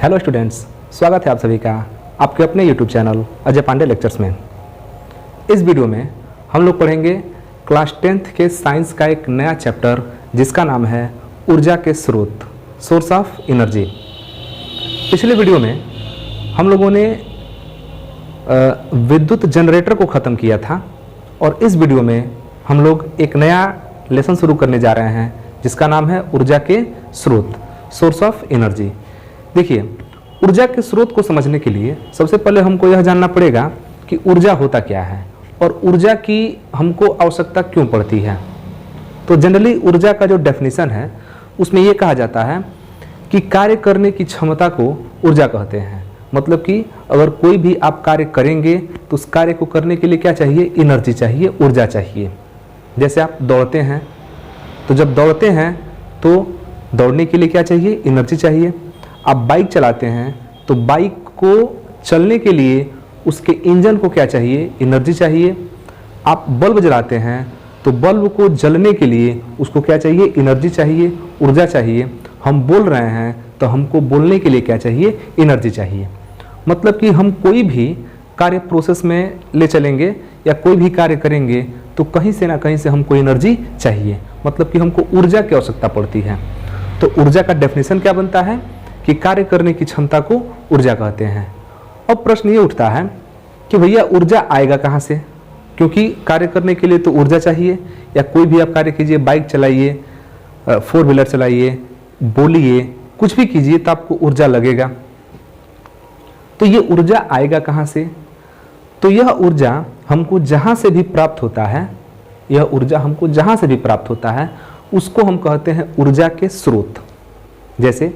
Hello students, स्वागत है आप सभी का आपके अपने YouTube channel Ajay Pandey lectures में। इस वीडियो में हम लोग पढ़ेंगे क्लास 10th के साइंस का एक नया चैप्टर जिसका नाम है ऊर्जा के स्रोत, सोर्स ऑफ एनर्जी। पिछले वीडियो में हम लोगों ने विद्युत जनरेटर को ख़त्म किया था और इस वीडियो में हम लोग एक नया लेसन शुरू करने जा रहे हैं जिसका नाम है ऊर्जा के स्रोत, सोर्स ऑफ एनर्जी। देखिए, ऊर्जा के स्रोत को समझने के लिए सबसे पहले हमको यह जानना पड़ेगा कि ऊर्जा होता क्या है और ऊर्जा की हमको आवश्यकता क्यों पड़ती है। तो जनरली ऊर्जा का जो डेफिनेशन है उसमें यह कहा जाता है कि कार्य करने की क्षमता को ऊर्जा कहते हैं। मतलब कि अगर कोई भी आप कार्य करेंगे तो उस कार्य को करने के लिए क्या चाहिए? एनर्जी चाहिए, ऊर्जा चाहिए। जैसे आप दौड़ते हैं तो जब दौड़ते हैं तो दौड़ने के लिए क्या चाहिए? एनर्जी चाहिए। आप बाइक चलाते हैं तो बाइक को चलने के लिए उसके इंजन को क्या चाहिए? एनर्जी चाहिए। आप बल्ब जलाते हैं तो बल्ब को जलने के लिए उसको क्या चाहिए? एनर्जी चाहिए, ऊर्जा चाहिए। हम बोल रहे हैं तो हमको बोलने के लिए क्या चाहिए? एनर्जी चाहिए। मतलब कि हम कोई भी कार्य प्रोसेस में ले चलेंगे या कोई भी कार्य करेंगे तो कहीं से ना कहीं से हमको एनर्जी चाहिए, मतलब कि हमको ऊर्जा की आवश्यकता पड़ती है। तो ऊर्जा का डेफिनेशन क्या बनता है कि कार्य करने की क्षमता को ऊर्जा कहते हैं। अब प्रश्न ये उठता है कि भैया ऊर्जा आएगा कहाँ से? क्योंकि कार्य करने के लिए तो ऊर्जा चाहिए। या कोई भी आप कार्य कीजिए, बाइक चलाइए, 4 व्हीलर चलाइए, बोलिए, कुछ भी कीजिए तो आपको ऊर्जा लगेगा। तो ये ऊर्जा आएगा कहाँ से? तो यह ऊर्जा हमको जहाँ से भी प्राप्त होता है, यह ऊर्जा हमको जहाँ से भी प्राप्त होता है उसको हम कहते हैं ऊर्जा के स्रोत। जैसे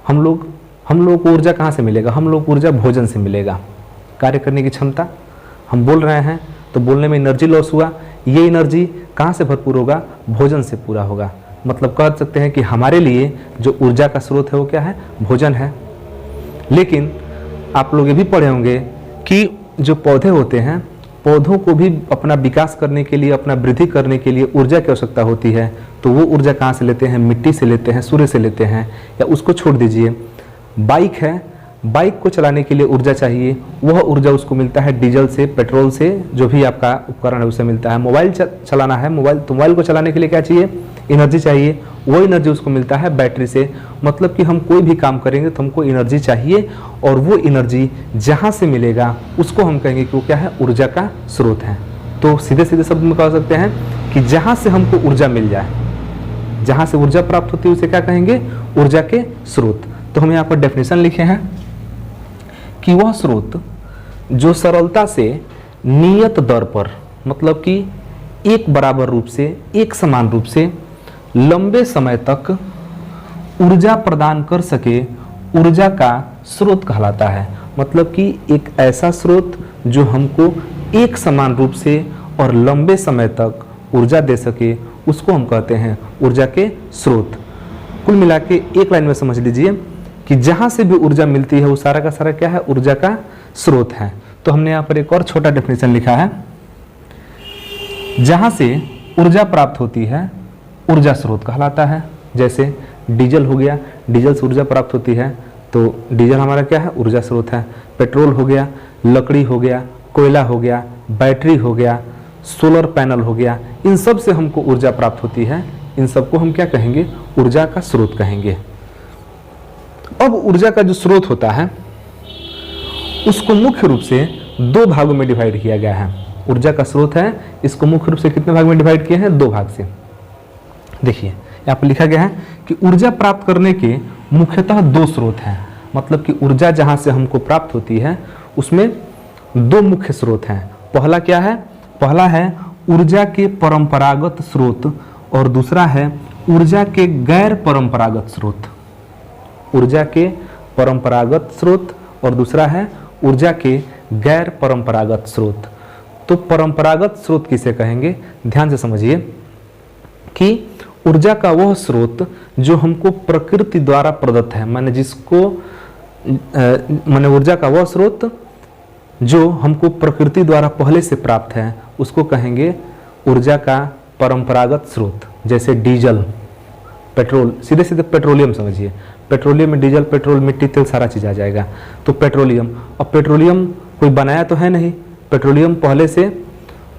हम लोग को ऊर्जा कहाँ से मिलेगा? हम लोग को ऊर्जा भोजन से मिलेगा। कार्य करने की क्षमता, हम बोल रहे हैं तो बोलने में एनर्जी लॉस हुआ, ये एनर्जी कहाँ से भरपूर होगा? भोजन से पूरा होगा। मतलब कह सकते हैं कि हमारे लिए जो ऊर्जा का स्रोत है वो क्या है? भोजन है। लेकिन आप लोग ये भी पढ़े होंगे कि जो पौधे होते हैं, पौधों को भी अपना विकास करने के लिए, अपना वृद्धि करने के लिए ऊर्जा की आवश्यकता होती है। तो वो ऊर्जा कहाँ से लेते हैं? मिट्टी से लेते हैं, सूर्य से लेते हैं। या उसको छोड़ दीजिए, बाइक है, बाइक को चलाने के लिए ऊर्जा चाहिए, वह ऊर्जा उसको मिलता है डीजल से, पेट्रोल से, जो भी आपका उपकरण है उससे मिलता है। मोबाइल चलाना है, मोबाइल को चलाने के लिए क्या चाहिए? एनर्जी चाहिए, वो एनर्जी उसको मिलता है बैटरी से। मतलब कि हम कोई भी काम करेंगे तो हमको एनर्जी चाहिए और वो एनर्जी जहाँ से मिलेगा उसको हम कहेंगे कि वो क्या है? ऊर्जा का स्रोत है। तो सीधे सीधे शब्द में कह सकते हैं कि जहाँ से हमको ऊर्जा मिल जाए, जहाँ से ऊर्जा प्राप्त होती है उसे क्या कहेंगे? ऊर्जा के स्रोत। तो हम यहाँ पर डेफिनेशन लिखे हैं कि वह स्रोत जो सरलता से नियत दर पर, मतलब कि एक बराबर रूप से, एक समान रूप से लंबे समय तक ऊर्जा प्रदान कर सके, ऊर्जा का स्रोत कहलाता है। मतलब कि एक ऐसा स्रोत जो हमको एक समान रूप से और लंबे समय तक ऊर्जा दे सके उसको हम कहते हैं ऊर्जा के स्रोत। कुल मिला के एक लाइन में समझ लीजिए कि जहाँ से भी ऊर्जा मिलती है वो सारा का सारा क्या है? ऊर्जा का स्रोत है। तो हमने यहाँ पर एक और छोटा डेफिनेशन लिखा है, जहाँ से ऊर्जा प्राप्त होती है ऊर्जा स्रोत कहलाता है। जैसे डीजल हो गया, डीजल से ऊर्जा प्राप्त होती है तो डीजल हमारा क्या है? ऊर्जा स्रोत है। पेट्रोल हो गया, लकड़ी हो गया, कोयला हो गया, बैटरी हो गया, सोलर पैनल हो गया, इन सब से हमको ऊर्जा प्राप्त होती है। इन सबको हम क्या कहेंगे? ऊर्जा का स्रोत कहेंगे। अब ऊर्जा का जो स्रोत होता है उसको मुख्य रूप से 2 भागों में डिवाइड किया गया है। ऊर्जा का स्रोत है, इसको मुख्य रूप से कितने भाग में डिवाइड किए हैं? 2 भाग से। देखिए यहाँ पर लिखा गया है कि ऊर्जा प्राप्त करने के मुख्यतः 2 स्रोत हैं। मतलब कि ऊर्जा जहाँ से हमको प्राप्त होती है उसमें 2 मुख्य स्रोत हैं। पहला क्या है? पहला है ऊर्जा के परंपरागत स्रोत और दूसरा है ऊर्जा के गैर परंपरागत स्रोत। ऊर्जा के परंपरागत स्रोत और दूसरा है ऊर्जा के गैर परंपरागत स्रोत। तो परंपरागत स्रोत किसे कहेंगे? ध्यान से समझिए कि ऊर्जा का वह स्रोत जो हमको प्रकृति द्वारा प्रदत्त है, माने जिसको माने ऊर्जा का वह स्रोत जो हमको प्रकृति द्वारा पहले से प्राप्त है उसको कहेंगे ऊर्जा का परंपरागत स्रोत। जैसे डीजल, पेट्रोल, सीधे सीधे पेट्रोलियम समझिए, पेट्रोलियम में डीजल, पेट्रोल, मिट्टी, तेल सारा चीज़ आ जाएगा। तो पेट्रोलियम, अब पेट्रोलियम कोई बनाया तो है नहीं, पेट्रोलियम पहले से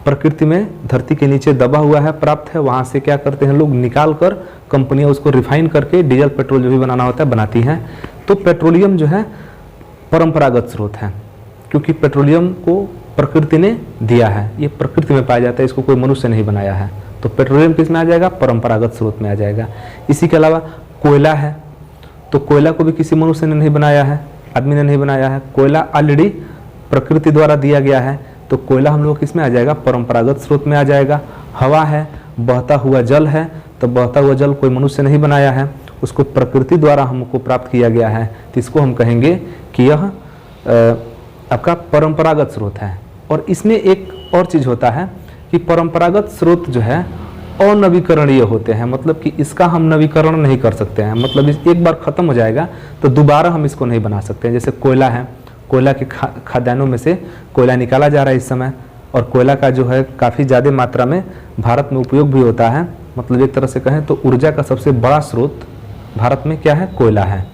प्रकृति में धरती के नीचे दबा हुआ है, प्राप्त है, वहाँ से क्या करते हैं लोग निकाल कर कंपनियाँ उसको रिफाइन करके डीजल पेट्रोल जो भी बनाना होता है बनाती हैं। तो पेट्रोलियम जो है परंपरागत स्रोत है, क्योंकि पेट्रोलियम को प्रकृति ने दिया है, ये प्रकृति में पाया जाता है, इसको कोई मनुष्य नहीं बनाया है। तो पेट्रोलियम किस में आ जाएगा? परंपरागत स्रोत में आ जाएगा। इसी के अलावा कोयला है, तो कोयला को भी किसी मनुष्य ने नहीं बनाया है, आदमी ने नहीं बनाया है, कोयला ऑलरेडी प्रकृति द्वारा दिया गया है, तो कोयला हम लोग किस में आ जाएगा? परंपरागत स्रोत में आ जाएगा। हवा है, बहता हुआ जल है, तो बहता हुआ जल कोई मनुष्य नहीं बनाया है, उसको प्रकृति द्वारा हमको प्राप्त किया गया है, तो इसको हम कहेंगे कि यह आपका परंपरागत स्रोत है। और इसमें एक और चीज़ होता है कि परंपरागत स्रोत जो है अनवीकरणीय होते हैं, मतलब कि इसका हम नवीकरण नहीं कर सकते हैं, मतलब इस एक बार ख़त्म हो जाएगा तो दोबारा हम इसको नहीं बना सकते हैं। जैसे कोयला है, कोयला के खदानों में से कोयला निकाला जा रहा है इस समय, और कोयला का जो है काफ़ी ज़्यादा मात्रा में भारत में उपयोग भी होता है, मतलब एक तरह से कहें तो ऊर्जा का सबसे बड़ा स्रोत भारत में क्या है? कोयला है।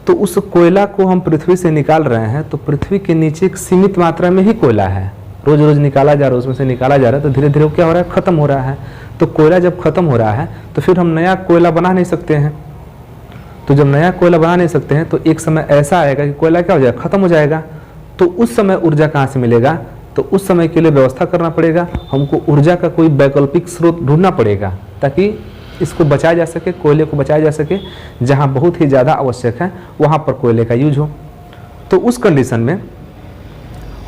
तो उस कोयला को हम पृथ्वी से निकाल रहे हैं, तो पृथ्वी के नीचे एक सीमित मात्रा में ही कोयला है, रोज रोज निकाला जा रहा है, उसमें से निकाला जा रहा है, तो धीरे धीरे वो क्या हो रहा है? खत्म हो रहा है। तो कोयला जब खत्म हो रहा है तो फिर हम नया कोयला बना नहीं सकते हैं। तो जब नया कोयला बना नहीं सकते हैं तो एक समय ऐसा आएगा कि कोयला क्या हो जाएगा? खत्म हो जाएगा। तो उस समय ऊर्जा कहाँ से मिलेगा? तो उस समय के लिए व्यवस्था करना पड़ेगा, हमको ऊर्जा का कोई वैकल्पिक स्रोत ढूंढना पड़ेगा ताकि इसको बचाया जा सके, कोयले को बचाया जा सके, जहाँ बहुत ही ज़्यादा आवश्यक है वहाँ पर कोयले का यूज हो। तो उस कंडीशन में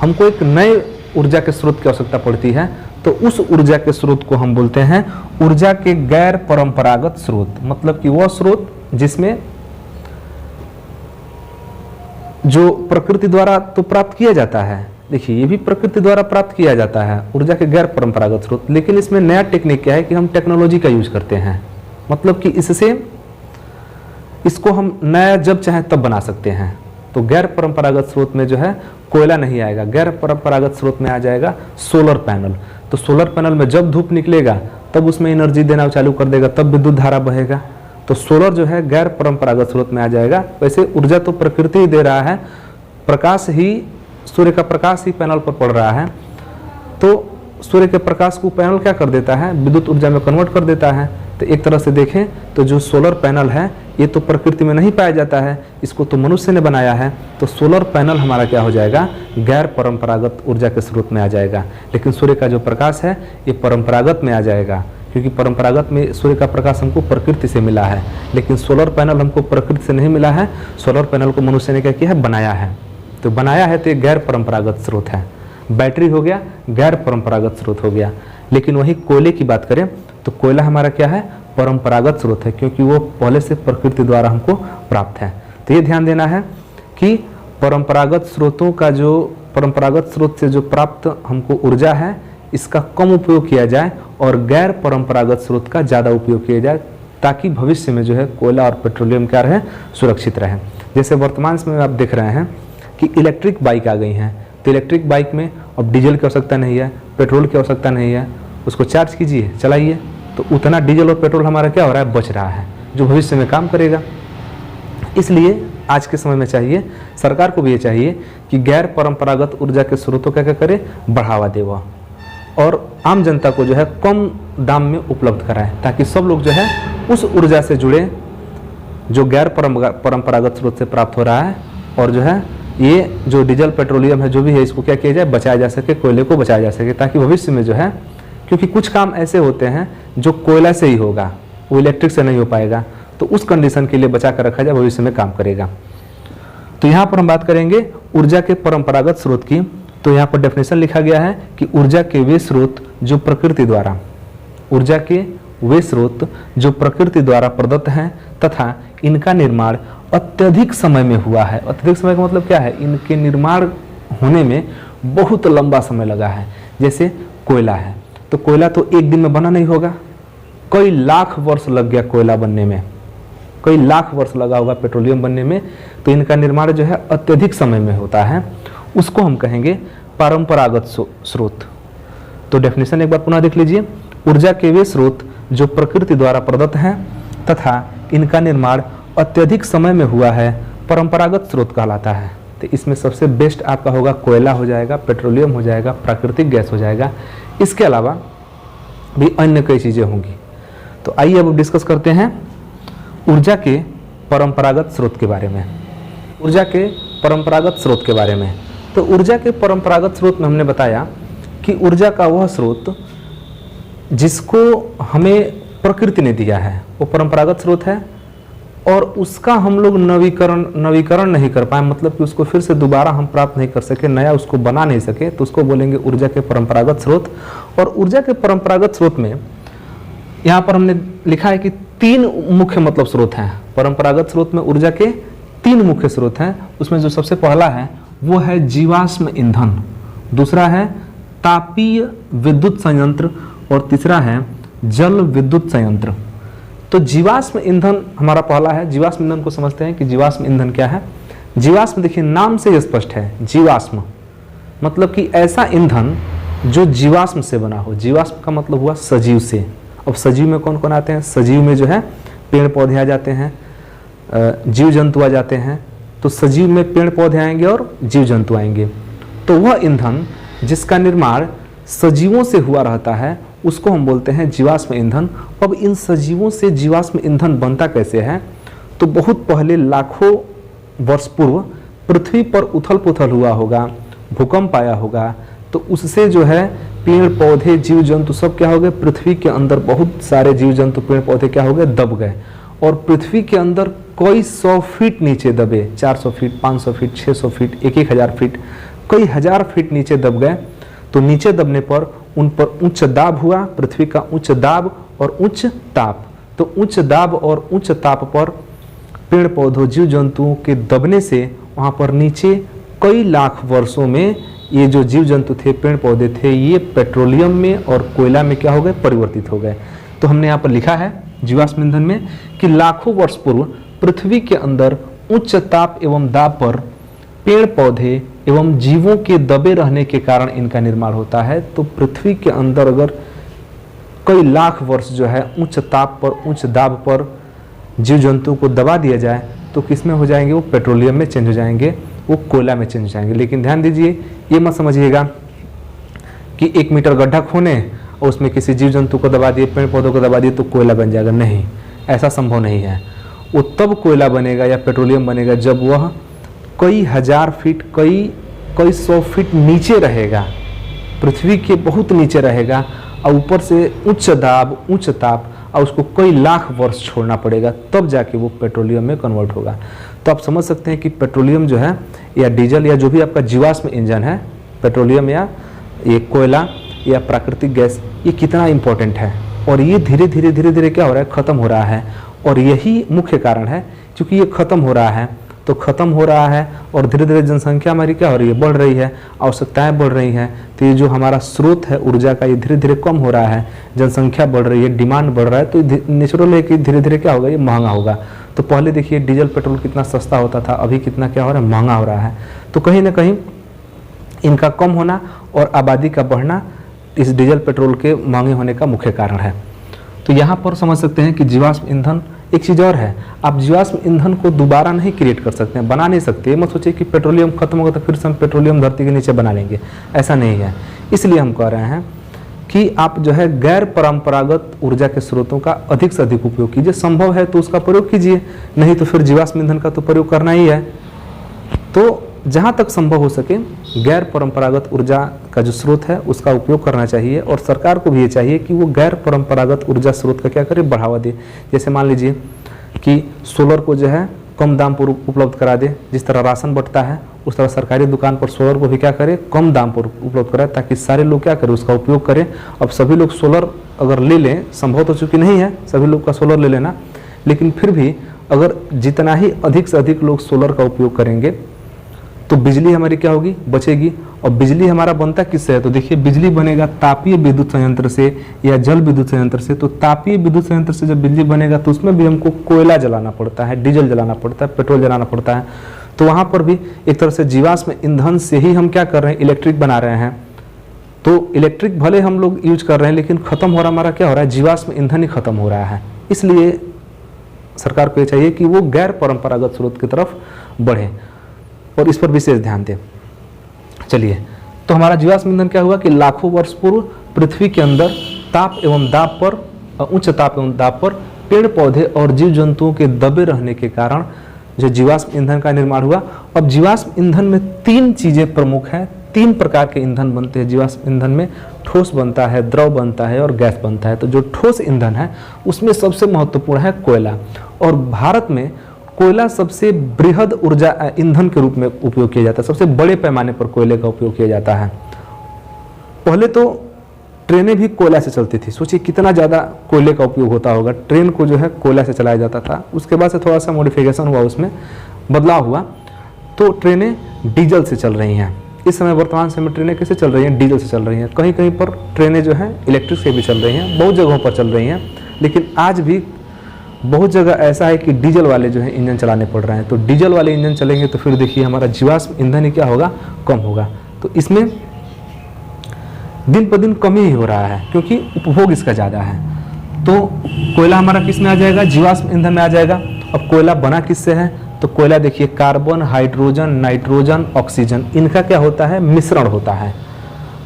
हमको एक नए ऊर्जा के स्रोत की आवश्यकता पड़ती है, तो उस ऊर्जा के स्रोत को हम बोलते हैं ऊर्जा के गैर परंपरागत स्रोत, मतलब कि वह स्रोत जिसमें जो प्रकृति द्वारा तो प्राप्त किया जाता है, देखिए ये भी प्रकृति द्वारा प्राप्त किया जाता है ऊर्जा के गैर परंपरागत स्रोत, लेकिन इसमें नया टेक्निक क्या है कि हम टेक्नोलॉजी का यूज करते हैं, मतलब कि इससे इसको हम नया जब चाहे तब बना सकते हैं। तो गैर परंपरागत स्रोत में जो है कोयला नहीं आएगा, गैर परंपरागत स्रोत में आ जाएगा सोलर पैनल। तो सोलर पैनल में जब धूप निकलेगा तब उसमें एनर्जी देना चालू कर देगा, तब विद्युत धारा बहेगा। तो सोलर जो है गैर परंपरागत स्रोत में आ जाएगा। वैसे ऊर्जा तो प्रकृति ही दे रहा है, प्रकाश ही, सूर्य का प्रकाश ही पैनल पर पड़ रहा है, तो सूर्य के प्रकाश को पैनल क्या कर देता है? विद्युत ऊर्जा में कन्वर्ट कर देता है। तो एक तरह से देखें तो जो सोलर पैनल है ये तो प्रकृति में नहीं पाया जाता है, इसको तो मनुष्य ने बनाया है। तो सोलर पैनल हमारा क्या हो जाएगा? गैर परंपरागत ऊर्जा के स्रोत में आ जाएगा। लेकिन सूर्य का जो प्रकाश है ये परंपरागत में आ जाएगा, क्योंकि परंपरागत में सूर्य का प्रकाश हमको प्रकृति से मिला है, लेकिन सोलर पैनल हमको प्रकृति से नहीं मिला है, सोलर पैनल को मनुष्य ने क्या किया है? बनाया है। तो बनाया है तो ये गैर परंपरागत स्रोत है। बैटरी हो गया, गैर परंपरागत स्रोत हो गया। लेकिन वही कोयले की बात करें तो कोयला हमारा क्या है? परंपरागत स्रोत है, क्योंकि वो पहले से प्रकृति द्वारा हमको प्राप्त है। तो ये ध्यान देना है कि परंपरागत स्रोतों का जो परंपरागत स्रोत से जो प्राप्त हमको ऊर्जा है इसका कम उपयोग किया जाए और गैर परंपरागत स्रोत का ज़्यादा उपयोग किया जाए, ताकि भविष्य में जो है कोयला और पेट्रोलियम क्या रहे? सुरक्षित रहे। जैसे वर्तमान समय में आप देख रहे हैं कि इलेक्ट्रिक बाइक आ गई हैं, तो इलेक्ट्रिक बाइक में अब डीजल की आवश्यकता नहीं है, पेट्रोल की आवश्यकता नहीं है, उसको चार्ज कीजिए, चलाइए, तो उतना डीजल और पेट्रोल हमारा क्या हो रहा है? बच रहा है, जो भविष्य में काम करेगा। इसलिए आज के समय में चाहिए, सरकार को भी ये चाहिए कि गैर परंपरागत ऊर्जा के स्रोतों का क्या करे? बढ़ावा दे वह, और आम जनता को जो है कम दाम में उपलब्ध कराए, ताकि सब लोग जो है उस ऊर्जा से जुड़े जो गैर परंपरागत स्रोत से प्राप्त हो रहा है, और जो है ये जो डीजल पेट्रोलियम है जो भी है इसको क्या किया जाए? बचाया जा सके, कोयले को बचाया जा सके, ताकि भविष्य में जो है, क्योंकि कुछ काम ऐसे होते हैं जो कोयला से ही होगा, वो इलेक्ट्रिक से नहीं हो पाएगा, तो उस कंडीशन के लिए बचा कर रखा जाए, भविष्य में काम करेगा। तो यहाँ पर हम बात करेंगे ऊर्जा के परंपरागत स्रोत की। तो यहाँ पर डेफिनेशन लिखा गया है कि ऊर्जा के वे स्रोत जो प्रकृति द्वारा, ऊर्जा के वे स्रोत जो प्रकृति द्वारा प्रदत्त हैं तथा इनका निर्माण अत्यधिक समय में हुआ है। अत्यधिक समय का मतलब क्या है? इनके निर्माण होने में बहुत लंबा समय लगा है। जैसे कोयला है, तो कोयला तो एक दिन में बना नहीं होगा, कई लाख वर्ष लग गया कोयला बनने में, कई लाख वर्ष लगा होगा पेट्रोलियम बनने में। तो इनका निर्माण जो है अत्यधिक समय में होता है, उसको हम कहेंगे परंपरागत स्रोत। तो डेफिनेशन एक बार पुनः देख लीजिए, ऊर्जा के वे स्रोत जो प्रकृति द्वारा प्रदत्त हैं तथा इनका निर्माण अत्यधिक समय में हुआ है परंपरागत स्रोत कहलाता है। तो इसमें सबसे बेस्ट आपका होगा कोयला हो जाएगा, पेट्रोलियम हो जाएगा, प्राकृतिक गैस हो जाएगा। इसके अलावा भी अन्य कई चीज़ें होंगी। तो आइए अब डिस्कस करते हैं ऊर्जा के परंपरागत स्रोत के बारे में। ऊर्जा के परंपरागत स्रोत के बारे में, तो ऊर्जा के परंपरागत स्रोत में हमने बताया कि ऊर्जा का वह स्रोत जिसको हमें प्रकृति ने दिया है वो परंपरागत स्रोत है, और उसका हम लोग नवीकरण नहीं कर पाए, मतलब कि उसको फिर से दोबारा हम प्राप्त नहीं कर सके, नया उसको बना नहीं सके, तो उसको बोलेंगे ऊर्जा के परंपरागत स्रोत। और ऊर्जा के परंपरागत स्रोत में यहाँ पर हमने लिखा है कि 3 मुख्य मतलब स्रोत हैं। परंपरागत स्रोत में ऊर्जा के 3 मुख्य स्रोत हैं। उसमें जो सबसे पहला है वो है जीवाश्म ईंधन, दूसरा है तापीय विद्युत संयंत्र, और तीसरा है जल विद्युत संयंत्र। तो जीवाश्म ईंधन हमारा पहला है। जीवाश्म ईंधन को समझते हैं कि जीवाश्म ईंधन क्या है। जीवाश्म देखिए नाम से स्पष्ट है, जीवाश्म मतलब कि ऐसा ईंधन जो जीवाश्म से बना हो। जीवाश्म का मतलब हुआ सजीव से। अब सजीव में कौन कौन आते हैं? सजीव में जो है पेड़ पौधे आ जाते हैं, जीव जंतु आ जाते हैं। तो सजीव में पेड़ पौधे आएंगे और जीव जंतु आएंगे। तो वह ईंधन जिसका निर्माण सजीवों से हुआ रहता है उसको हम बोलते हैं जीवाश्म ईंधन। अब इन सजीवों से जीवाश्म ईंधन बनता कैसे है? तो बहुत पहले लाखों वर्ष पूर्व पृथ्वी पर उथल पुथल हुआ होगा, भूकंप आया होगा, तो उससे जो है पेड़ पौधे जीव जंतु सब क्या हो गए? पृथ्वी के अंदर बहुत सारे जीव जंतु पेड़ पौधे क्या हो गए? दब गए। और पृथ्वी के अंदर कई 100 फीट नीचे दबे, 400 फीट, 500 फीट, 600 फीट, 1000 फीट, कई हजार फीट नीचे दब गए। तो नीचे दबने पर उन पर उच्च दाब हुआ, पृथ्वी का उच्च दाब और उच्च ताप। तो उच्च दाब और उच्च ताप पर पेड़ पौधों जीव जंतुओं के दबने से वहाँ पर नीचे कई लाख वर्षों में ये जो जीव जंतु थे, पेड़ पौधे थे, ये पेट्रोलियम में और कोयला में क्या हो गए? परिवर्तित हो गए। तो हमने यहाँ पर लिखा है जीवाश्म ईंधन में कि लाखों वर्ष पूर्व पृथ्वी के अंदर उच्च ताप एवं दाब पर पेड़ पौधे एवं जीवों के दबे रहने के कारण इनका निर्माण होता है। तो पृथ्वी के अंदर अगर कई लाख वर्ष जो है उच्च ताप पर, उच्च दाब पर जीव जंतु को दबा दिया जाए तो किसमें हो जाएंगे? वो पेट्रोलियम में चेंज हो जाएंगे, वो कोयला में चेंज हो जाएंगे। लेकिन ध्यान दीजिए, ये मत समझिएगा कि 1 मीटर गड्ढा खोने और उसमें किसी जीव जंतु को दबा दिए, पेड़ पौधों को दबा दिए तो कोयला बन जाएगा। नहीं, ऐसा संभव नहीं है। वो तब कोयला बनेगा या पेट्रोलियम बनेगा जब वह कई हजार फीट, कई 100 फीट नीचे रहेगा, पृथ्वी के बहुत नीचे रहेगा, और ऊपर से उच्च दाब, उच्च ताप, और उसको कई लाख वर्ष छोड़ना पड़ेगा, तब जाके वो पेट्रोलियम में कन्वर्ट होगा। तो आप समझ सकते हैं कि पेट्रोलियम जो है या डीजल या जो भी आपका जीवाश्म इंजन है, पेट्रोलियम या ये कोयला या प्राकृतिक गैस, ये कितना इम्पोर्टेंट है। और ये धीरे धीरे क्या हो रहा है? ख़त्म हो रहा है। और यही मुख्य कारण है, क्योंकि ये ख़त्म हो रहा है तो ख़त्म हो रहा है और धीरे धीरे जनसंख्या हमारी क्या हो रही है? बढ़ रही है, आवश्यकताएं बढ़ रही हैं। तो ये जो हमारा स्रोत है ऊर्जा का, ये धीरे धीरे कम हो रहा है, जनसंख्या बढ़ रही है, डिमांड बढ़ रहा है, तो नेचुरल है कि धीरे धीरे क्या होगा? ये महंगा होगा। तो पहले देखिए डीजल पेट्रोल कितना सस्ता होता था, अभी कितना क्या हो रहा है? महंगा हो रहा है। तो कहीं ना कहीं इनका कम होना और आबादी का बढ़ना इस डीजल पेट्रोल के महंगे होने का मुख्य कारण है। तो यहाँ पर समझ सकते हैं कि जीवाश्म ईंधन। एक चीज़ और है, आप जीवाश्म ईंधन को दोबारा नहीं क्रिएट कर सकते हैं, बना नहीं सकते। मत सोचिए कि पेट्रोलियम खत्म होगा तो फिर से हम पेट्रोलियम धरती के नीचे बना लेंगे, ऐसा नहीं है। इसलिए हम कह रहे हैं कि आप जो है गैर परंपरागत ऊर्जा के स्रोतों का अधिक से अधिक उपयोग कीजिए। संभव है तो उसका प्रयोग कीजिए, नहीं तो फिर जीवाश्म ईंधन का तो प्रयोग करना ही है। तो जहाँ तक संभव हो सके गैर परंपरागत ऊर्जा का जो स्रोत है उसका उपयोग करना चाहिए। और सरकार को भी ये चाहिए कि वो गैर परंपरागत ऊर्जा स्रोत का क्या करे? बढ़ावा दे। जैसे मान लीजिए कि सोलर को जो है कम दाम पर उपलब्ध करा दे, जिस तरह राशन बंटता है उस तरह सरकारी दुकान पर सोलर को भी क्या करे? कम दाम पर उपलब्ध कराए, ताकि सारे लोग क्या करें? उसका उपयोग करें। अब सभी लोग सोलर अगर ले लें, संभव तो चूँकि नहीं है सभी लोग का सोलर ले लेना, लेकिन फिर भी अगर जितना ही अधिक से अधिक लोग सोलर का उपयोग करेंगे तो बिजली हमारी क्या होगी? बचेगी। और बिजली हमारा बनता किससे है? तो देखिए बिजली बनेगा तापीय विद्युत संयंत्र से या जल विद्युत संयंत्र से। तो तापीय विद्युत संयंत्र से जब बिजली बनेगा तो उसमें भी हमको कोयला जलाना पड़ता है, डीजल जलाना पड़ता है, पेट्रोल जलाना पड़ता है। तो वहाँ पर भी एक तरह से जीवाश्म ईंधन से ही हम क्या कर रहे हैं? इलेक्ट्रिक बना रहे हैं। तो इलेक्ट्रिक भले हम लोग यूज कर रहे हैं, लेकिन खत्म हो रहा हमारा क्या हो रहा है? जीवाश्म ईंधन ही खत्म हो रहा है। इसलिए सरकार को ये चाहिए कि वो गैर परंपरागत स्रोत की तरफ बढ़े और इस पर विशेष ध्यान दें। चलिए, तो हमारा जीवाश्म ईंधन क्या हुआ कि लाखों वर्ष पूर्व पृथ्वी के अंदर ताप एवं दाब पर, उच्च ताप एवं दाब पर पेड़ पौधे और जीव जंतुओं के दबे रहने के कारण जो जीवाश्म ईंधन का निर्माण हुआ। अब जीवाश्म ईंधन में 3 चीजें प्रमुख हैं, 3 प्रकार के ईंधन बनते हैं जीवाश्म ईंधन में। ठोस बनता है, द्रव बनता है और गैस बनता है। तो जो ठोस ईंधन है उसमें सबसे महत्वपूर्ण है कोयला, और भारत में कोयला सबसे बृहद ऊर्जा ईंधन के रूप में उपयोग किया जाता है। सबसे बड़े पैमाने पर कोयले का उपयोग किया जाता है। पहले तो ट्रेनें भी कोयला से चलती थी। सोचिए कितना ज़्यादा कोयले का उपयोग होता होगा। ट्रेन को जो है कोयला से चलाया जाता था। उसके बाद से थोड़ा सा मॉडिफिकेशन हुआ, उसमें बदलाव हुआ, तो ट्रेनें डीजल से चल रही हैं। इस समय वर्तमान समय में ट्रेनें कैसे चल रही हैं? डीजल से चल रही हैं। कहीं कहीं पर ट्रेनें जो हैं इलेक्ट्रिक से भी चल रही हैं, बहुत जगहों पर चल रही हैं। लेकिन आज भी बहुत जगह ऐसा है कि डीजल वाले जो है इंजन चलाने पड़ रहे हैं। तो डीजल वाले इंजन चलेंगे तो फिर देखिए हमारा जीवाश्म ईंधन ही क्या होगा? कम होगा। तो इसमें दिन पर दिन कमी ही हो रहा है क्योंकि उपभोग इसका ज़्यादा है। तो कोयला हमारा किस में आ जाएगा? जीवाश्म ईंधन में आ जाएगा। अब कोयला बना किससे है? तो कोयला देखिए कार्बन, हाइड्रोजन, नाइट्रोजन, ऑक्सीजन, इनका क्या होता है? मिश्रण होता है।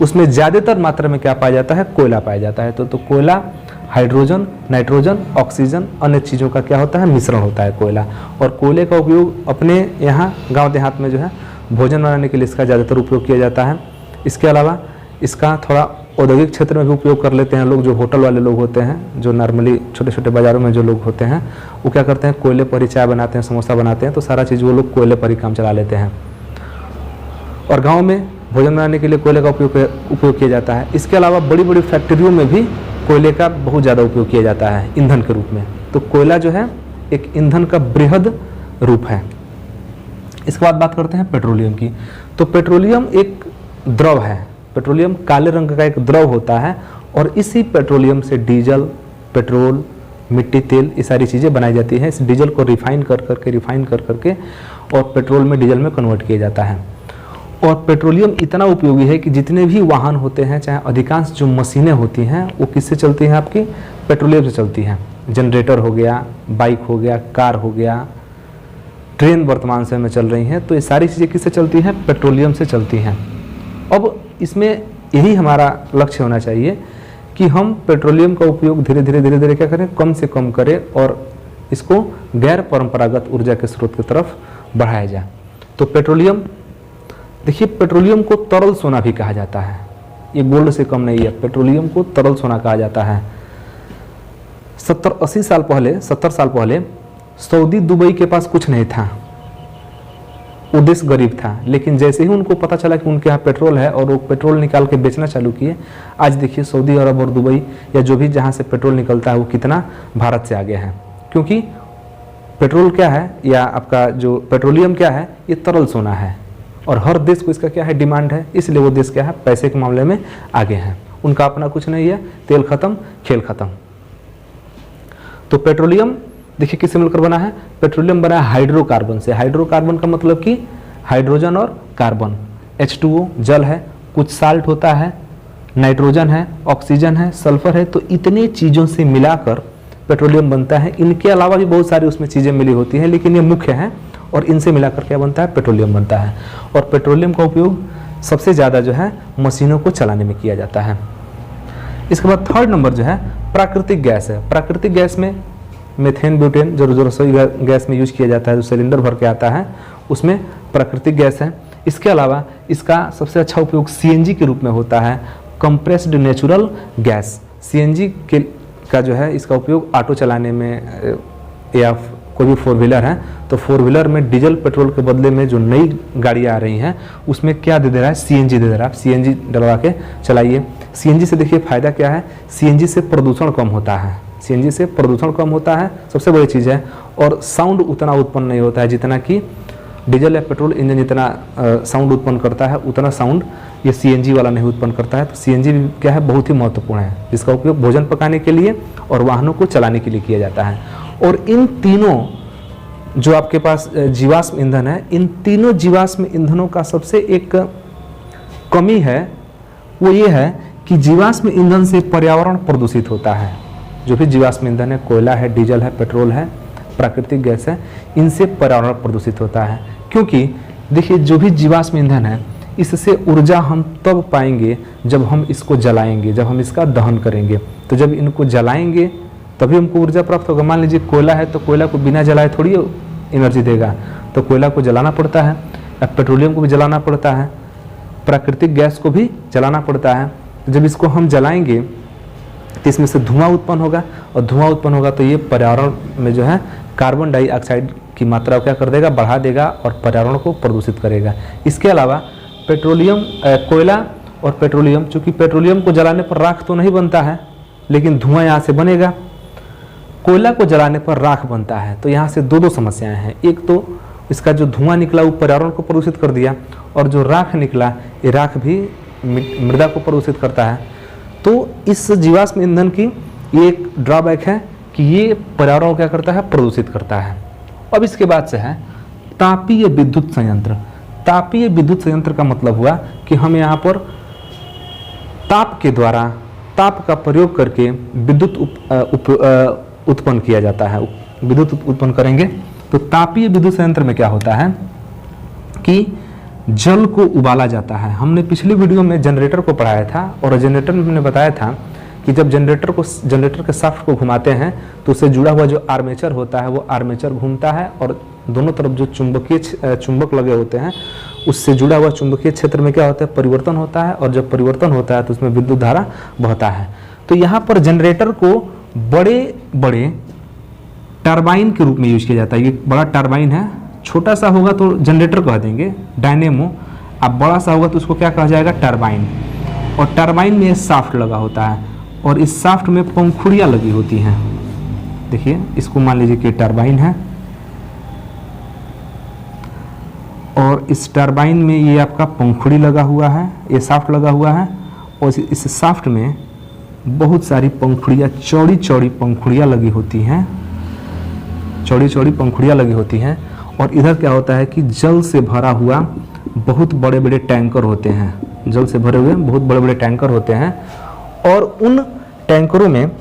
उसमें ज़्यादातर मात्रा में क्या पाया जाता है? कोयला पाया जाता है। तो कोयला, हाइड्रोजन, नाइट्रोजन, ऑक्सीजन, अन्य चीज़ों का क्या होता है? मिश्रण होता है कोयला। और कोयले का उपयोग अपने यहाँ गांव देहात में जो है भोजन बनाने के लिए इसका ज़्यादातर उपयोग किया जाता है। इसके अलावा इसका थोड़ा औद्योगिक क्षेत्र में भी उपयोग कर लेते हैं लोग। जो होटल वाले लोग होते हैं, जो नॉर्मली छोटे छोटे बाज़ारों में जो लोग होते हैं, वो क्या करते हैं? कोयले पर ही चाय बनाते हैं, समोसा बनाते हैं। तो सारा चीज़ वो लोग कोयले पर ही काम चला लेते हैं। और गाँव में भोजन बनाने के लिए कोयले का उपयोग किया जाता है। इसके अलावा बड़ी बड़ी फैक्ट्रियों में भी कोयले का बहुत ज़्यादा उपयोग किया जाता है ईंधन के रूप में। तो कोयला जो है एक ईंधन का बृहद रूप है। इसके बाद बात करते हैं पेट्रोलियम की। तो पेट्रोलियम एक द्रव है। पेट्रोलियम काले रंग का एक द्रव होता है और इसी पेट्रोलियम से डीजल, पेट्रोल, मिट्टी तेल, ये सारी चीज़ें बनाई जाती हैं। इस डीजल को रिफाइन कर करके और पेट्रोल में, डीजल में कन्वर्ट किया जाता है। और पेट्रोलियम इतना उपयोगी है कि जितने भी वाहन होते हैं, चाहे अधिकांश जो मशीनें होती हैं, वो किससे चलती हैं? आपकी पेट्रोलियम से चलती हैं। जनरेटर हो गया, बाइक हो गया, कार हो गया, ट्रेन वर्तमान समय में चल रही हैं। तो ये सारी चीज़ें किससे चलती हैं? पेट्रोलियम से चलती हैं। अब इसमें यही हमारा लक्ष्य होना चाहिए कि हम पेट्रोलियम का उपयोग धीरे धीरे क्या करें? कम से कम करें और इसको गैर परंपरागत ऊर्जा के स्रोत की तरफ बढ़ाया जाए। तो पेट्रोलियम, देखिए पेट्रोलियम को तरल सोना भी कहा जाता है। ये गोल्ड से कम नहीं है। पेट्रोलियम को तरल सोना कहा जाता है। 70 साल पहले सऊदी, दुबई के पास कुछ नहीं था। वो देश गरीब था। लेकिन जैसे ही उनको पता चला कि उनके यहाँ पेट्रोल है और वो पेट्रोल निकाल के बेचना चालू किए, आज देखिए सऊदी अरब और दुबई या जो भी जहाँ से पेट्रोल निकलता है वो कितना भारत से आगे है। क्योंकि पेट्रोल क्या है, या आपका जो पेट्रोलियम क्या है? ये तरल सोना है और हर देश को इसका क्या है? डिमांड है। इसलिए वो देश क्या है? पैसे के मामले में आगे हैं। उनका अपना कुछ नहीं है। तेल खत्म, खेल खत्म। तो पेट्रोलियम देखिए किससे मिलकर बना है? पेट्रोलियम बना है हाइड्रोकार्बन से। हाइड्रोकार्बन का मतलब कि हाइड्रोजन और कार्बन, H2O जल है, कुछ साल्ट होता है, नाइट्रोजन है, ऑक्सीजन है, सल्फर है। तो इतने चीज़ों से मिलाकर पेट्रोलियम बनता है। इनके अलावा भी बहुत सारी उसमें चीज़ें मिली होती हैं, लेकिन ये मुख्य हैं और इनसे मिलाकर क्या बनता है? पेट्रोलियम बनता है। और पेट्रोलियम का उपयोग सबसे ज़्यादा जो है मशीनों को चलाने में किया जाता है। इसके बाद 3rd नंबर जो है प्राकृतिक गैस है। प्राकृतिक गैस में मेथेन, ब्यूटेन जो रसोई गैस में यूज किया जाता है, जो सिलेंडर भर के आता है, उसमें प्राकृतिक गैस है। इसके अलावा इसका सबसे अच्छा उपयोग CNG के रूप में होता है, कंप्रेस्ड नेचुरल गैस। CNG का जो है इसका उपयोग ऑटो चलाने में, या कोई भी 4 व्हीलर है तो 4 व्हीलर में डीजल पेट्रोल के बदले में जो नई गाड़ियाँ आ रही हैं उसमें क्या दे रहा है? CNG दे रहा है। आप CNG डलवा के चलाइए। CNG से देखिए फ़ायदा क्या है? CNG से प्रदूषण कम होता है। CNG से प्रदूषण कम होता है, सबसे बड़ी चीज़ है। और साउंड उतना उत्पन्न नहीं होता है जितना कि डीजल या पेट्रोल इंजन जितना साउंड उत्पन्न करता है, उतना साउंड ये CNG वाला नहीं उत्पन्न करता है। तो CNG भी क्या है? बहुत ही महत्वपूर्ण है, जिसका उपयोग भोजन पकाने के लिए और वाहनों को चलाने के लिए किया जाता है। और इन तीनों जो आपके पास जीवाश्म ईंधन है, इन तीनों जीवाश्म ईंधनों का सबसे एक कमी है, वो ये है कि जीवाश्म ईंधन से पर्यावरण प्रदूषित होता है। जो भी जीवाश्म ईंधन है, कोयला है, डीजल है, पेट्रोल है, प्राकृतिक गैस है, इनसे पर्यावरण प्रदूषित होता है। क्योंकि देखिए जो भी जीवाश्म ईंधन है इससे ऊर्जा हम तब पाएंगे जब हम इसको जलाएंगे, जब हम इसका दहन करेंगे। तो जब इनको जलाएंगे तभी हमको ऊर्जा प्राप्त होगा। मान लीजिए कोयला है तो कोयला को बिना जलाए थोड़ी एनर्जी देगा, तो कोयला को जलाना पड़ता है, अब पेट्रोलियम को भी जलाना पड़ता है, प्राकृतिक गैस को भी जलाना पड़ता है। तो जब इसको हम जलाएंगे तो इसमें से धुआं उत्पन्न होगा, और धुआं उत्पन्न होगा तो ये पर्यावरण में जो है कार्बन डाइऑक्साइड की मात्रा को क्या कर देगा, बढ़ा देगा और पर्यावरण को प्रदूषित करेगा। इसके अलावा पेट्रोलियम, कोयला और पेट्रोलियम, चूँकि पेट्रोलियम को जलाने पर राख तो नहीं बनता है लेकिन धुआं यहाँ से बनेगा, कोयला को जलाने पर राख बनता है। तो यहाँ से दो समस्याएं हैं। एक तो इसका जो धुआं निकला वो पर्यावरण को प्रदूषित कर दिया, और जो राख निकला ये राख भी मृदा को प्रदूषित करता है। तो इस जीवाश्म ईंधन की ये एक ड्रॉबैक है कि ये पर्यावरण को क्या करता है, प्रदूषित करता है। अब इसके बाद से है तापीय विद्युत संयंत्र। तापीय विद्युत संयंत्र का मतलब हुआ कि हम यहाँ पर ताप के द्वारा, ताप का प्रयोग करके विद्युत उत्पन्न किया जाता है, विद्युत उत्पन्न करेंगे। तो तापीय विद्युत संयंत्र में क्या होता है कि जल को उबाला जाता है। हमने पिछली वीडियो में जनरेटर को पढ़ाया था, और जनरेटर में हमने बताया था कि जब जनरेटर के शाफ्ट को घुमाते हैं तो उससे जुड़ा हुआ जो आर्मेचर होता है वो आर्मेचर घूमता है, और दोनों तरफ जो चुंबक लगे होते हैं उससे जुड़ा हुआ चुंबकीय क्षेत्र में क्या होता है, परिवर्तन होता है, और जब परिवर्तन होता है तो उसमें विद्युत धारा बहता है। तो यहाँ पर जनरेटर को बड़े बड़े टरबाइन के रूप में यूज किया जाता है। ये बड़ा टरबाइन है, छोटा सा होगा तो जनरेटर कह देंगे, डायनेमो। अब बड़ा सा होगा तो उसको क्या कहा जाएगा, टरबाइन। और टरबाइन में शाफ्ट लगा होता है, और इस शाफ्ट में पंखुड़ियाँ लगी होती हैं। देखिए इसको मान लीजिए कि टरबाइन है, और इस टरबाइन में ये आपका पंखुड़ी लगा हुआ है, ये शाफ्ट लगा हुआ है, और इस शाफ्ट में बहुत सारी पंखुड़ियाँ, चौड़ी चौड़ी पंखुड़ियाँ लगी होती हैं, चौड़ी चौड़ी पंखुड़ियाँ लगी होती हैं। और इधर क्या होता है कि जल से भरा हुआ बहुत बड़े बड़े टैंकर होते हैं, जल से भरे हुए बहुत बड़े बड़े टैंकर होते हैं, और उन टैंकरों में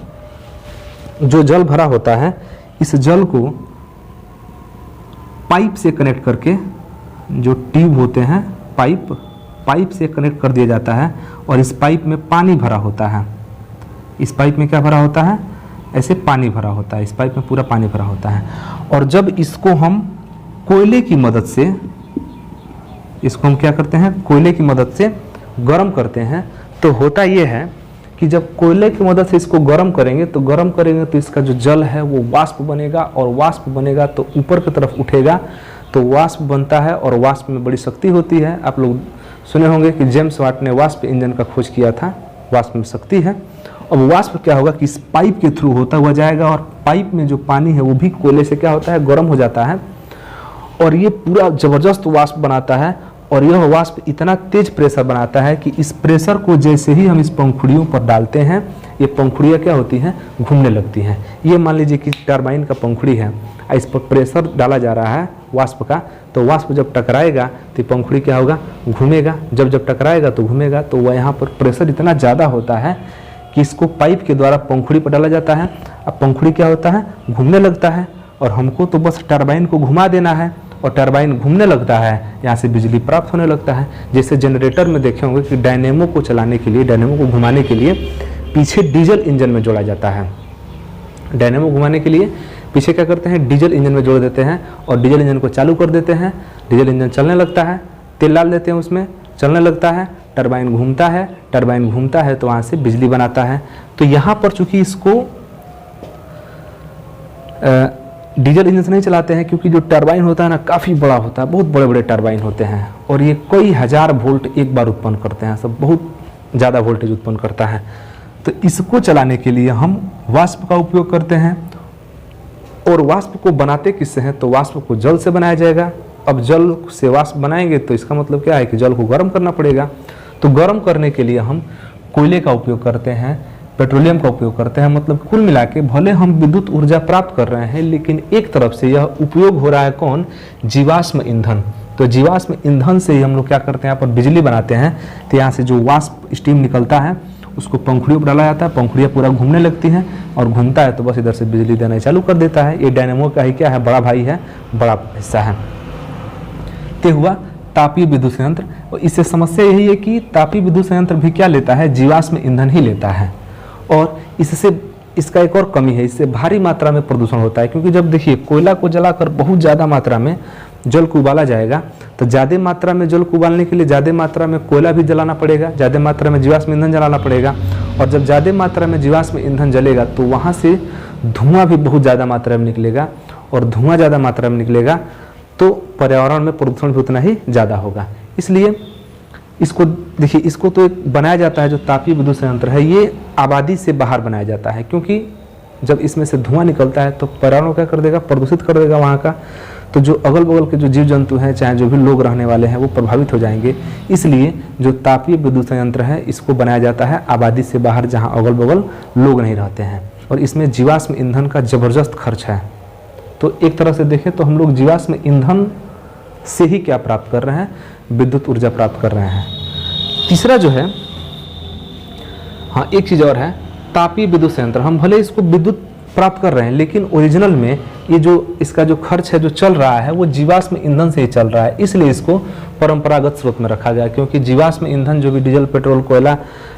जो जल भरा होता है इस जल को पाइप से कनेक्ट करके, जो ट्यूब होते हैं पाइप से कनेक्ट कर दिया जाता है, और इस पाइप में पानी भरा होता है। इस पाइप में क्या भरा होता है, ऐसे पानी भरा होता है, इस पाइप में पूरा पानी भरा होता है। और जब इसको हम कोयले की मदद से, इसको हम क्या करते हैं, कोयले की मदद से गर्म करते हैं, तो होता ये है कि जब कोयले की मदद से इसको गर्म करेंगे तो इसका जो जल है वो वाष्प बनेगा, और वाष्प बनेगा तो ऊपर की तरफ उठेगा, तो वाष्प बनता है, और वाष्प में बड़ी शक्ति होती है। आप लोग सुने होंगे कि जेम्स वाट ने वाष्प इंजन का खोज किया था, वाष्प में शक्ति है। अब वाष्प क्या होगा कि इस पाइप के थ्रू होता हुआ जाएगा, और पाइप में जो पानी है वो भी कोयले से क्या होता है, गर्म हो जाता है, और ये पूरा जबरदस्त वाष्प बनाता है। और यह वाष्प इतना तेज प्रेशर बनाता है कि इस प्रेशर को जैसे ही हम इस पंखुड़ियों पर डालते हैं, ये पंखुड़ियाँ क्या होती हैं, घूमने लगती हैं। ये मान लीजिए कि टरबाइन का पंखुड़ी है, इस पर प्रेशर डाला जा रहा है वाष्प का, तो वाष्प जब टकराएगा तो पंखुड़ी क्या होगा, घूमेगा। जब टकराएगा तो घूमेगा, तो वह यहाँ पर प्रेशर इतना ज़्यादा होता है कि इसको पाइप के द्वारा पंखुड़ी पर डाला जाता है। अब पंखुड़ी क्या होता है, घूमने लगता है, और हमको तो बस टरबाइन को घुमा देना है, और टरबाइन घूमने लगता है, यहाँ से बिजली प्राप्त होने लगता है। जैसे जनरेटर में देखे होंगे कि डायनेमो को चलाने के लिए, डायनेमो को घुमाने के लिए पीछे डीजल इंजन में जोड़ा जाता है। डायनेमो घुमाने के लिए पीछे क्या करते हैं, डीजल इंजन में जोड़ देते हैं, और डीजल इंजन को चालू कर देते हैं। डीजल इंजन चलने लगता है, तेल डाल देते हैं उसमें, चलने लगता है, टरबाइन घूमता है तो वहाँ से बिजली बनाता है। तो यहाँ पर चूंकि इसको डीजल इंजन से नहीं चलाते हैं, क्योंकि जो टरबाइन होता है ना काफ़ी बड़ा होता है, बहुत बड़े बड़े टरबाइन होते हैं, और ये कई हज़ार वोल्ट एक बार उत्पन्न करते हैं, सब बहुत ज़्यादा वोल्टेज उत्पन्न करता है। तो इसको चलाने के लिए हम वाष्प का उपयोग करते हैं, और वाष्प को बनाते किससे हैं, तो वाष्प को जल से बनाया जाएगा। अब जल से वाष्प बनाएंगे तो इसका मतलब क्या है कि जल को गर्म करना पड़ेगा। तो गर्म करने के लिए हम कोयले का उपयोग करते हैं, पेट्रोलियम का उपयोग करते हैं। मतलब कुल मिला के भले हम विद्युत ऊर्जा प्राप्त कर रहे हैं, लेकिन एक तरफ से यह उपयोग हो रहा है कौन, जीवाश्म ईंधन। तो जीवाश्म ईंधन से ही हम लोग क्या करते हैं, यहाँ पर बिजली बनाते हैं। तो यहाँ से जो वाष्प स्टीम निकलता है उसको पंखुड़ियों पर डाला जाता है, पंखुड़ियाँ पूरा घूमने लगती हैं और घूमता है तो बस इधर से बिजली देना चालू कर देता है। ये डायनेमो का ही क्या है, बड़ा भाई है, बड़ा हिस्सा है। ते हुआ तापीय विद्युत संयंत्र। और इससे समस्या यही है कि तापीय विद्युत संयंत्र भी क्या लेता है, जीवाश्म ईंधन ही लेता है। और इससे इसका एक और कमी है, इससे भारी मात्रा में प्रदूषण होता है। क्योंकि जब देखिए कोयला को जलाकर बहुत ज़्यादा मात्रा में जल को उबाला जाएगा तो ज़्यादा मात्रा में जल को उबालने के लिए ज़्यादा मात्रा में कोयला भी जलाना पड़ेगा, ज़्यादा मात्रा में जीवाश्म ईंधन जलाना पड़ेगा। और जब ज़्यादा मात्रा में जीवाश्म ईंधन जलेगा तो वहाँ से धुआं भी बहुत ज़्यादा मात्रा में निकलेगा, और धुआं ज़्यादा मात्रा में निकलेगा तो पर्यावरण में प्रदूषण भी उतना ही ज़्यादा होगा। इसलिए इसको देखिए, इसको तो एक बनाया जाता है जो तापीय विद्युत संयंत्र है, ये आबादी से बाहर बनाया जाता है। क्योंकि जब इसमें से धुआं निकलता है तो पर्यावरण क्या कर देगा, प्रदूषित कर देगा वहाँ का। तो जो अगल बगल के जो जीव जंतु हैं, चाहे जो भी लोग रहने वाले हैं, वो प्रभावित हो जाएंगे। इसलिए जो तापीय विद्युत संयंत्र है इसको बनाया जाता है आबादी से बाहर, जहाँ अगल बगल लोग नहीं रहते हैं। और इसमें जीवाश्म ईंधन का ज़बरदस्त खर्च है। तो एक तरह से देखें तो हम लोग जीवाश्म ईंधन से ही क्या प्राप्त कर रहे हैं, विद्युत ऊर्जा प्राप्त कर रहे हैं। तीसरा जो है, हाँ एक चीज़ और है, तापीय विद्युत संयंत्र। हम भले इसको विद्युत प्राप्त कर रहे हैं लेकिन ओरिजिनल में ये जो इसका जो खर्च है जो चल रहा है वो जीवाश्म ईंधन से ही चल रहा है। इसलिए इसको परंपरागत स्रोत में रखा गया, क्योंकि जीवाश्म ईंधन जो भी डीजल, पेट्रोल, कोयला,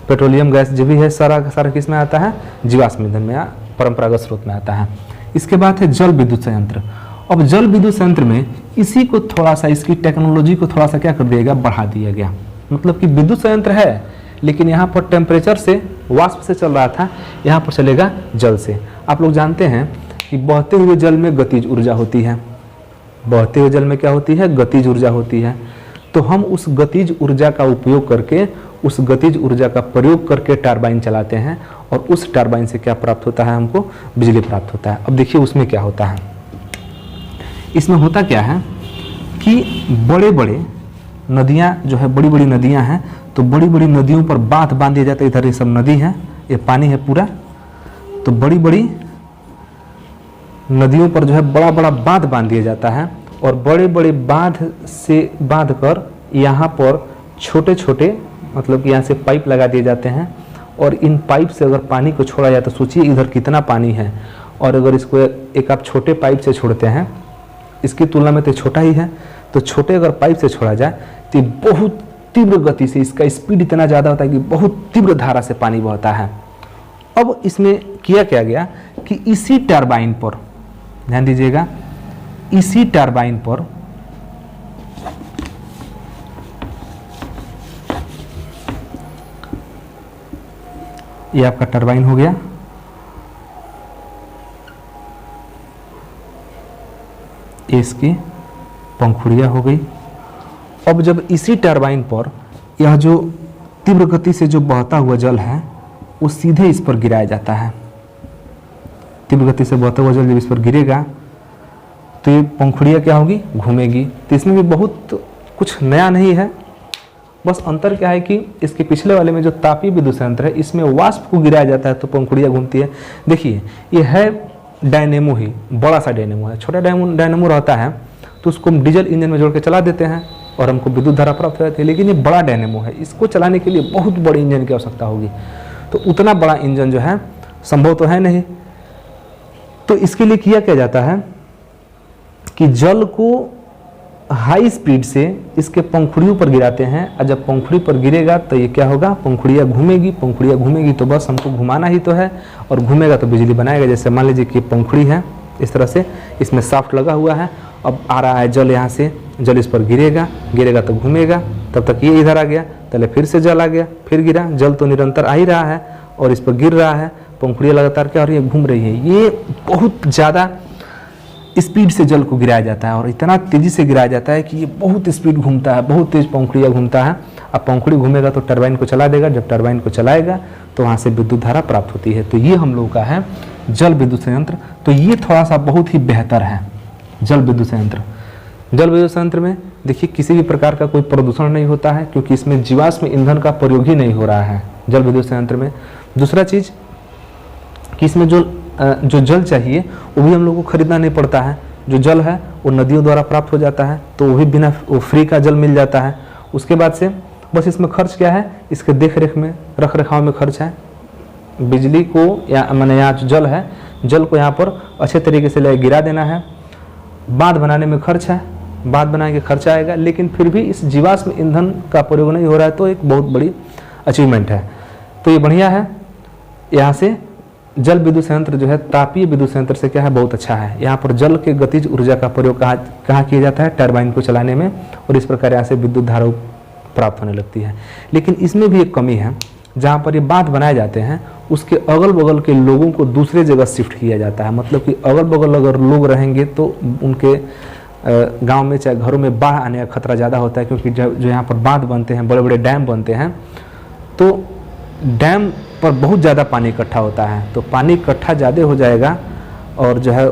पेट्रोलियम गैस जो भी है सारा का सारा किस में आता है, जीवाश्म ईंधन में, परंपरागत स्रोत में आता है। इसके बाद है जल विद्युत संयंत्र। अब जल विद्युत संयंत्र में इसी को थोड़ा सा, इसकी टेक्नोलॉजी को थोड़ा सा क्या कर दिया गया, बढ़ा दिया गया। मतलब कि विद्युत संयंत्र है लेकिन यहाँ पर टेम्परेचर से, वाष्प से चल रहा था, यहाँ पर चलेगा जल से। आप लोग जानते हैं कि बहते हुए जल में गतिज ऊर्जा होती है। बहते हुए जल में क्या होती है, गतिज ऊर्जा होती है। तो हम उस गतिज ऊर्जा का उपयोग करके, उस गतिज ऊर्जा का प्रयोग करके टरबाइन चलाते हैं, और उस टरबाइन से क्या प्राप्त होता है, हमको बिजली प्राप्त होता है। अब देखिए उसमें क्या होता है, इसमें होता क्या है कि बड़े बड़े नदियाँ जो है, बड़ी बड़ी नदियाँ हैं, तो बड़ी बड़ी नदियों पर बांध बांध दिया जाता है। इधर ये सब नदी है, ये पानी है पूरा, तो बड़ी बड़ी नदियों पर जो है बड़ा बड़ा बांध बांध दिया जाता है। और बड़े बड़े बांध से बांध कर यहाँ पर छोटे छोटे, मतलब कि यहाँ से पाइप लगा दिए जाते हैं। और इन पाइप से अगर पानी को छोड़ा जाए तो सोचिए इधर कितना पानी है। और अगर इसको एक आप छोटे पाइप से छोड़ते हैं, इसकी तुलना में तो छोटा ही है, तो छोटे अगर पाइप से छोड़ा जाए तो बहुत तीव्र गति से, इसका स्पीड इतना ज़्यादा होता है कि बहुत तीव्र धारा से पानी बहता है। अब इसमें किया क्या गया कि इसी टरबाइन पर, ध्यान दीजिएगा, इसी टरबाइन पर ये आपका टरबाइन हो गया, इसकी पंखुड़ियाँ हो गई। अब जब इसी टरबाइन पर यह जो तीव्र गति से जो बहता हुआ जल है वो सीधे इस पर गिराया जाता है। तीव्र गति से बहता हुआ जल जब इस पर गिरेगा तो ये पंखुड़ियाँ क्या होगी, घूमेगी। तो इसमें भी बहुत कुछ नया नहीं है, बस अंतर क्या है कि इसके पिछले वाले में जो तापीय विद्युत संयंत्र है इसमें वाष्प को गिराया जाता है तो पंखुड़ियाँ घूमती है। देखिए ये है डायनेमो ही, बड़ा सा डायनेमो है। छोटा डायनेमो रहता है तो उसको हम डीजल इंजन में जोड़ के चला देते हैं और हमको विद्युत धारा प्राप्त हो जाती है। लेकिन ये बड़ा डायनेमो है, इसको चलाने के लिए बहुत बड़े इंजन की आवश्यकता होगी। तो उतना बड़ा इंजन जो है संभव तो है नहीं। तो इसके लिए किया क्या जाता है कि जल को हाई स्पीड से इसके पंखुड़ियों पर गिराते हैं, और जब पंखुड़ी पर गिरेगा तो ये क्या होगा, पंखुड़ियाँ घूमेगी। पंखुड़ियाँ घूमेगी तो बस हमको घुमाना ही तो है, और घूमेगा तो बिजली बनाएगा। जैसे मान लीजिए कि पंखुड़ी है, इस तरह से इसमें शाफ्ट लगा हुआ है, अब आ रहा है जल, यहाँ से जल इस पर गिरेगा तो घूमेगा। तब तक ये इधर आ गया, पहले फिर से जल आ गया, फिर गिरा, जल तो निरंतर आ ही रहा है और इस पर गिर रहा है, पंखुड़ियाँ लगातार क्या हो रही है, घूम रही है। ये बहुत ज़्यादा स्पीड से जल को गिराया जाता है और इतना तेज़ी से गिराया जाता है कि ये बहुत स्पीड घूमता है, बहुत तेज़ पंखुड़ियाँ घूमता है। अब पंखुड़ी घूमेगा तो टरबाइन को चला देगा, जब टरबाइन को चलाएगा तो वहाँ से विद्युत धारा प्राप्त होती है। तो ये हम लोगों का है जल विद्युत संयंत्र। तो ये थोड़ा सा बहुत ही बेहतर है जल विद्युत संयंत्र। जल विद्युत संयंत्र में देखिए किसी भी प्रकार का कोई प्रदूषण नहीं होता है, क्योंकि इसमें जीवाश्म ईंधन का प्रयोग ही नहीं हो रहा है जल विद्युत संयंत्र में। दूसरा चीज़ कि इसमें जो जल चाहिए वो भी हम लोग को खरीदना नहीं पड़ता है। जो जल है वो नदियों द्वारा प्राप्त हो जाता है, तो वो भी बिना फ्री का जल मिल जाता है। उसके बाद से बस इसमें खर्च क्या है, इसके देख रेख में, रख रखाव में खर्च है। बिजली को या मैंने यहाँ जो जल है, जल को यहाँ पर अच्छे तरीके से ले गिरा देना है। बांध बनाने में खर्च है, बांध बनाने के खर्चा आएगा, लेकिन फिर भी इस जीवाश्म ईंधन का प्रयोग नहीं हो रहा है, तो एक बहुत बड़ी अचीवमेंट है। तो ये बढ़िया है। यहाँ से जल विद्युत संयंत्र जो है तापीय विद्युत संयंत्र से क्या है, बहुत अच्छा है। यहाँ पर जल के गतिज ऊर्जा का प्रयोग कहाँ किया जाता है, टरबाइन को चलाने में, और इस प्रकार यहाँ से विद्युत धारा प्राप्त होने लगती है। लेकिन इसमें भी एक कमी है, जहाँ पर ये बांध बनाए जाते हैं उसके अगल बगल के लोगों को दूसरे जगह शिफ्ट किया जाता है। मतलब कि अगल बगल अगर लोग रहेंगे तो उनके गांव में चाहे घरों में बाढ़ आने का खतरा ज़्यादा होता है, क्योंकि जो यहाँ पर बांध बनते हैं, बड़े बड़े डैम बनते हैं, तो डैम पर बहुत ज़्यादा पानी इकट्ठा होता है। तो पानी इकट्ठा ज़्यादा हो जाएगा और जो है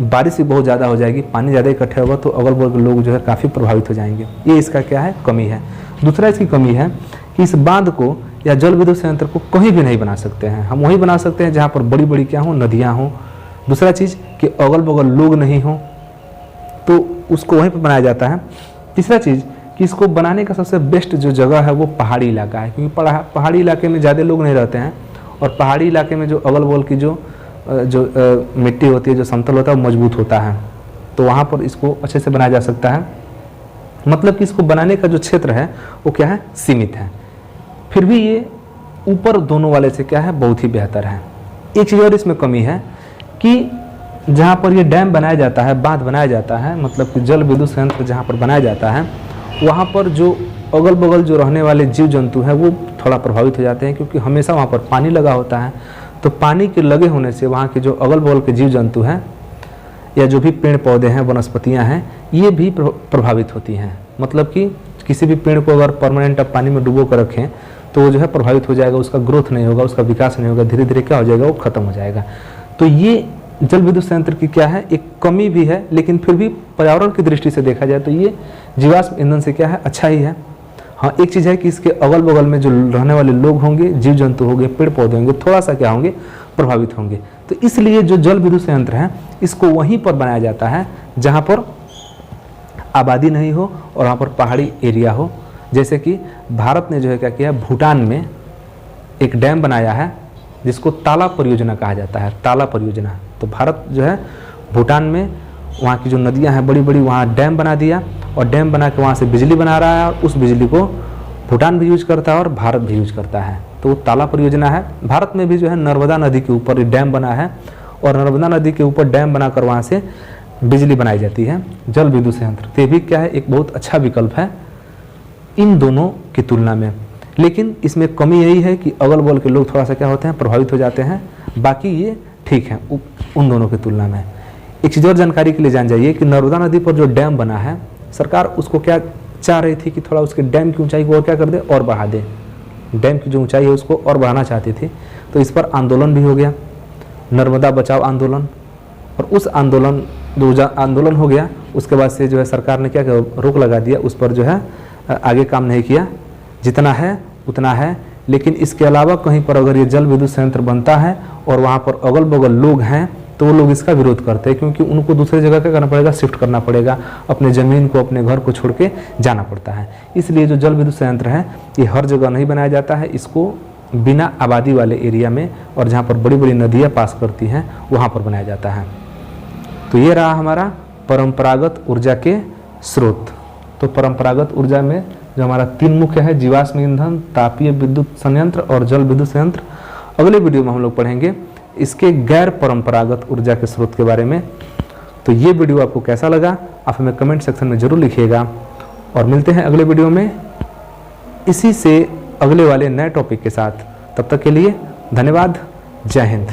बारिश भी बहुत ज़्यादा हो जाएगी, पानी ज़्यादा इकट्ठा होगा तो अगल बगल लोग जो है काफ़ी प्रभावित हो जाएंगे। ये इसका क्या है, कमी है। दूसरा इसकी कमी है कि इस बांध को या जल विद्युत संयंत्र को कहीं भी नहीं बना सकते हैं। हम वहीं बना सकते हैं जहाँ पर बड़ी बड़ी क्या हों, नदियाँ हों। दूसरा चीज़ कि अगल बगल लोग नहीं हों, तो उसको वहीं पर बनाया जाता है। तीसरा चीज़ कि इसको बनाने का सबसे बेस्ट जो जगह है वो पहाड़ी इलाका है, क्योंकि पहाड़ी इलाके में ज़्यादा लोग नहीं रहते हैं, और पहाड़ी इलाके में जो अगल बगल की जो मिट्टी होती है, जो समतल होता है, वो मजबूत होता है, तो वहाँ पर इसको अच्छे से बनाया जा सकता है। मतलब कि इसको बनाने का जो क्षेत्र है वो क्या है, सीमित है। फिर भी ये ऊपर दोनों वाले से क्या है, बहुत ही बेहतर है। एक चीज़ और इसमें कमी है कि जहाँ पर ये डैम बनाया जाता है, बांध बनाया जाता है, मतलब कि जल विद्युत संयंत्र जहाँ पर बनाया जाता है, वहाँ पर जो अगल बगल जो रहने वाले जीव जंतु हैं वो थोड़ा प्रभावित हो जाते हैं, क्योंकि हमेशा वहाँ पर पानी लगा होता है। तो पानी के लगे होने से वहाँ के जो अगल बगल के जीव जंतु हैं या जो भी पेड़ पौधे हैं, वनस्पतियाँ हैं, ये भी प्रभावित होती हैं। मतलब कि किसी भी पेड़ को अगर परमानेंट आप पानी में डुबो कर रखें तो वो जो है प्रभावित हो जाएगा, उसका ग्रोथ नहीं होगा, उसका विकास नहीं होगा, धीरे धीरे क्या हो जाएगा, वो खत्म हो जाएगा। तो ये जल विद्युत संयंत्र की क्या है, एक कमी भी है, लेकिन फिर भी पर्यावरण की दृष्टि से देखा जाए तो ये जीवाश्म ईंधन से क्या है, अच्छा ही है। हाँ, एक चीज़ है कि इसके अगल बगल में जो रहने वाले लोग होंगे, जीव जंतु होंगे, पेड़ पौधे होंगे, थोड़ा सा क्या होंगे, प्रभावित होंगे। तो इसलिए जो जल विद्युत संयंत्र है इसको वहीं पर बनाया जाता है जहाँ पर आबादी नहीं हो और वहाँ पर पहाड़ी एरिया हो। जैसे कि भारत ने जो है क्या किया, भूटान में एक डैम बनाया है जिसको ताला परियोजना कहा जाता है, ताला परियोजना। तो भारत जो है भूटान में वहाँ की जो नदियाँ हैं बड़ी बड़ी, वहाँ डैम बना दिया, और डैम बना के वहाँ से बिजली बना रहा है, और उस बिजली को भूटान भी यूज करता है और भारत भी यूज करता है। तो वो ताला परियोजना है। भारत में भी जो है नर्मदा नदी के ऊपर डैम बना है, और नर्मदा नदी के ऊपर डैम बनाकर वहाँ से बिजली बनाई जाती है, जल विद्युत संयंत्र। तो ये भी क्या है, एक बहुत अच्छा विकल्प है इन दोनों की तुलना में। लेकिन इसमें कमी यही है कि अगल बगल के लोग थोड़ा सा क्या होते हैं, प्रभावित हो जाते हैं। बाकी ये ठीक है उन दोनों की तुलना में। एक चीज़ और जानकारी के लिए जान जाइए कि नर्मदा नदी पर जो डैम बना है, सरकार उसको क्या चाह रही थी कि थोड़ा उसके डैम की ऊंचाई को और क्या कर दे, और बढ़ा दे। डैम की जो ऊंचाई है उसको और बढ़ाना चाहती थी। तो इस पर आंदोलन भी हो गया, नर्मदा बचाओ आंदोलन। और उस आंदोलन हो गया, उसके बाद से जो है सरकार ने क्या किया, रोक लगा दिया, उस पर जो है आगे काम नहीं किया। जितना है उतना है। लेकिन इसके अलावा कहीं पर अगर ये जल विद्युत संयंत्र बनता है और वहाँ पर अगल बगल लोग हैं, तो वो लोग इसका विरोध करते हैं, क्योंकि उनको दूसरी जगह क्या करना पड़ेगा, शिफ्ट करना पड़ेगा, अपने ज़मीन को, अपने घर को छोड़ के जाना पड़ता है। इसलिए जो जल विद्युत संयंत्र है ये हर जगह नहीं बनाया जाता है, इसको बिना आबादी वाले एरिया में और जहाँ पर बड़ी बड़ी नदियाँ पास करती हैं वहाँ पर बनाया जाता है। तो ये रहा हमारा परंपरागत ऊर्जा के स्रोत। तो परंपरागत ऊर्जा में जो हमारा 3 मुख्य है, जीवाश्म ईंधन, तापीय विद्युत संयंत्र और जल विद्युत संयंत्र। अगले वीडियो में हम लोग पढ़ेंगे इसके गैर परंपरागत ऊर्जा के स्रोत के बारे में। तो ये वीडियो आपको कैसा लगा आप हमें कमेंट सेक्शन में ज़रूर लिखिएगा, और मिलते हैं अगले वीडियो में इसी से अगले वाले नए टॉपिक के साथ। तब तक के लिए धन्यवाद। जय हिंद।